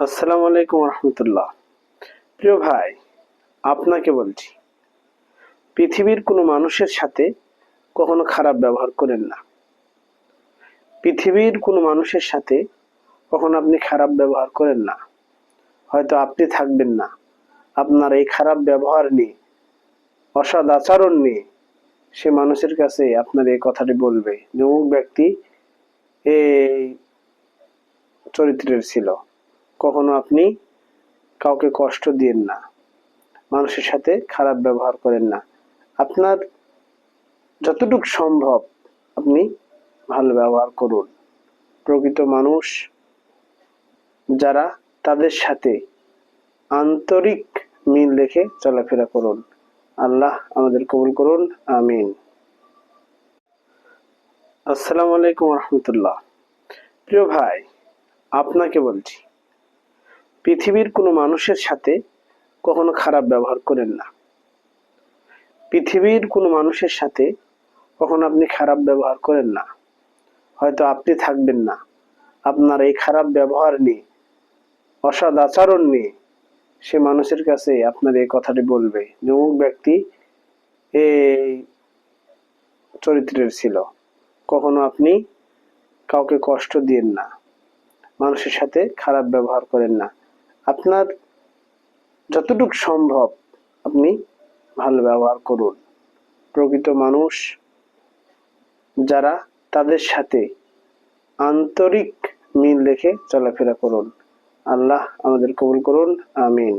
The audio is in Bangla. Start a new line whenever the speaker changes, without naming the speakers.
আসসালামু আলাইকুম রহমতুল্লাহ। প্রিয় ভাই, আপনাকে বলছি, পৃথিবীর কোনো মানুষের সাথে কখনো খারাপ ব্যবহার করেন না। পৃথিবীর কোনো মানুষের সাথে কখনো আপনি খারাপ ব্যবহার করেন না। হয়তো আপনি থাকবেন না, আপনার এই খারাপ ব্যবহার নিয়ে, অসৎ আচরণ নিয়ে সে মানুষের কাছে আপনার এই কথাটি বলবে যে অমুক ব্যক্তি এই চরিত্রের ছিল। কখনো আপনি কাউকে কষ্ট দিয়েন না, মানুষের সাথে খারাপ ব্যবহার করেন না। আপনার যতটুকু সম্ভব আপনি ভালো ব্যবহার করুন। প্রকৃত মানুষ যারা, তাদের সাথে আন্তরিক মিল রেখে চলাফেরা করুন। আল্লাহ আমাদের কবুল করুন, আমিন। আসসালামু আলাইকুম রহমতুল্লাহ। প্রিয় ভাই, আপনাকে বলছি, পৃথিবীর কোনো মানুষের সাথে কখনো খারাপ ব্যবহার করেন না। পৃথিবীর কোনো মানুষের সাথে কখনো আপনি খারাপ ব্যবহার করেন না। হয়তো আপনি থাকবেন না, আপনার এই খারাপ ব্যবহার নিয়ে, অসৎ আচরণ নিয়ে সে মানুষের কাছে আপনার এই কথাটি বলবে যে অমুক ব্যক্তি এই চরিত্রের ছিল। কখনো আপনি কাউকে কষ্ট দিয়েন না, মানুষের সাথে খারাপ ব্যবহার করেন না। আপনার যতটুকু সম্ভব আপনি ভালো ব্যবহার করুন। প্রকৃত মানুষ যারা, তাদের সাথে আন্তরিক মিল রেখে চলাফেরা করুন। আল্লাহ আমাদের কবুল করুন, আমিন।